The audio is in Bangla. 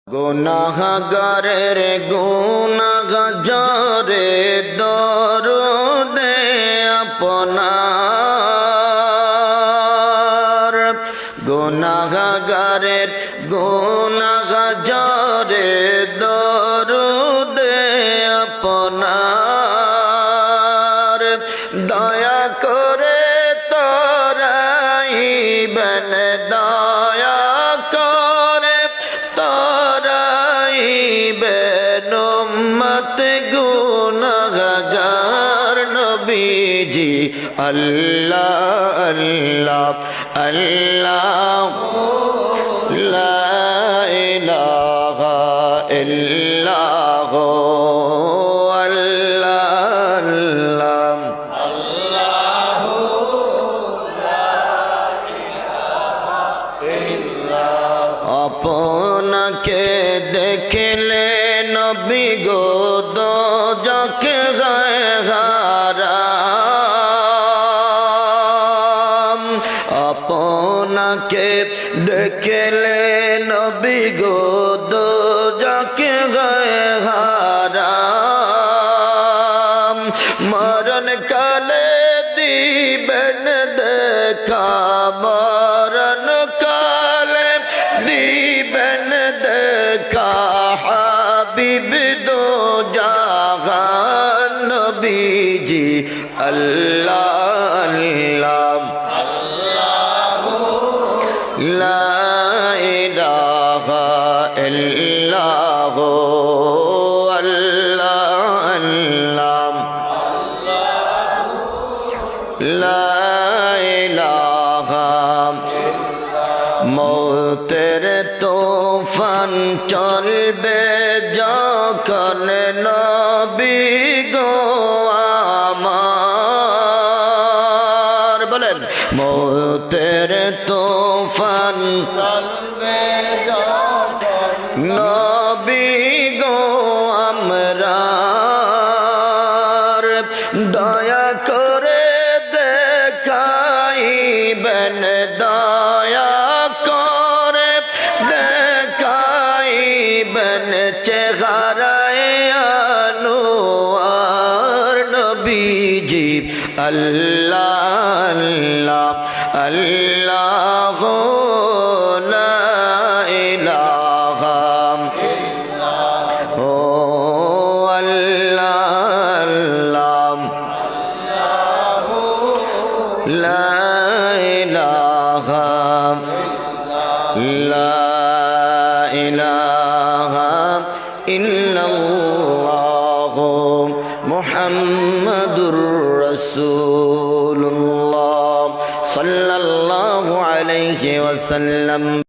গুনাহগারের গুনাহগারে দরুদে আপনার গুনাহগারের গুনাহগারে দরুদে আপনার দয়া করে তরাইবেন দয়া করে তরাইবেন উম্মত গুনাহগার নবীজি আল্লাহ আল্লাহ আল্লাহ লা ইলাহা ইল্লাল্লাহ আপনাকে দেখলে নবী গো দোজখ গায়ে হারাম আপনাকে দেখলে নবী গো দোজখ গায়ে হারাম মরণ কালে দিবেন দেখা মরণ কালে দিবেন দেখা হাবিব দো জাহান নবীজি আল্লাহ আল্লাহ লা ইলাহা ইল্লাল্লাহ আল্লাহ আল্লাহ লা ইলাহা মৌতের তুফান চলবে যখন নবী গো আমার বলেন মৌতের তুফান চলবে যখন নবী গো আমার দয়া করে দেখাইবেন দয়া করে দেখাইবেন চেহারায় আনোয়ার নবীজি আল্লাহ আল্লাহ আল্লাহ লা ইলাহা ও আল্লাহ আল্লাহ লা ইলাহা লা ইলাহা ইল্লাল্লাহ মুহাম্মাদুর রাসূলুল্লাহ সাল্লাল্লাহু আলাইহি ওয়াসাল্লাম।